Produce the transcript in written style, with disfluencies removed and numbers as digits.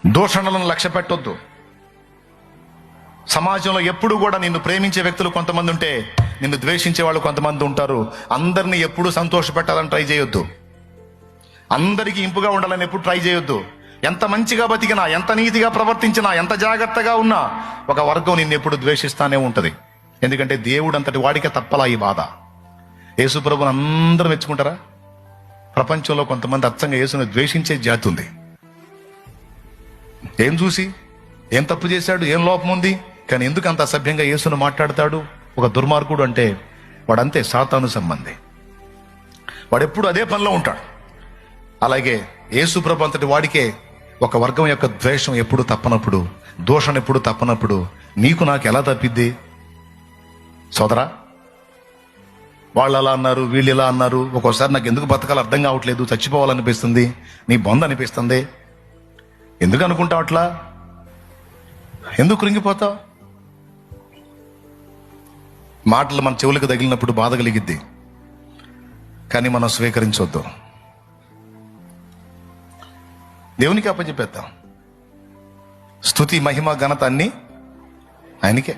దూషణలను లక్ష్య పెట్టొద్దు. సమాజంలో ఎప్పుడు కూడా నిన్ను ప్రేమించే వ్యక్తులు కొంతమంది ఉంటే నిన్ను ద్వేషించే వాళ్ళు కొంతమంది ఉంటారు. అందరినీ ఎప్పుడు సంతోష పెట్టాలని ట్రై చేయొద్దు. అందరికీ ఇంపుగా ఉండాలని ఎప్పుడు ట్రై చేయొద్దు. ఎంత మంచిగా బతికినా, ఎంత నీతిగా ప్రవర్తించినా, ఎంత జాగ్రత్తగా ఉన్నా ఒక వర్గం నిన్ను ఎప్పుడు ద్వేషిస్తానే ఉంటది. ఎందుకంటే దేవుడు అంతటి వాడికే తప్పలా ఈ బాధ. యేసు ప్రభుని అందరూ మెచ్చుకుంటారా? ప్రపంచంలో కొంతమంది అచ్చంగా యేసుని ద్వేషించే జాతి ఉంది. ఏం చూసి, ఏం తప్పు చేశాడు, ఏం లోపం ఉంది, కానీ ఎందుకు అంత అసభ్యంగా యేసును మాట్లాడతాడు? ఒక దుర్మార్గుడు అంటే వాడంతే సాతాను సంబంధి. వాడెప్పుడు అదే పనిలో ఉంటాడు. అలాగే యేసు ప్రభు అంతటి వాడికే ఒక వర్గం యొక్క ద్వేషం ఎప్పుడు తప్పనప్పుడు, దోషణ ఎప్పుడు తప్పనప్పుడు నీకు నాకు ఎలా తప్పిద్ది సోదరా? వాళ్ళు అలా అన్నారు, వీళ్ళు ఇలా అన్నారు, ఒక్కోసారి నాకు ఎందుకు బతకాలి అర్థం కావట్లేదు, చచ్చిపోవాలనిపిస్తుంది, నీ బొంద అనిపిస్తుంది. ఎందుకు అనుకుంటావు అట్లా? ఎందుకు కృంగిపోతావు? మాటలు మన చెవులకు తగిలినప్పుడు బాధ కలిగిద్ది, కానీ మనం స్వీకరించవద్దు. దేవునికి అప్పచెప్పేద్దాం. స్తుతి, మహిమ, ఘనత అన్నీ ఆయనకే.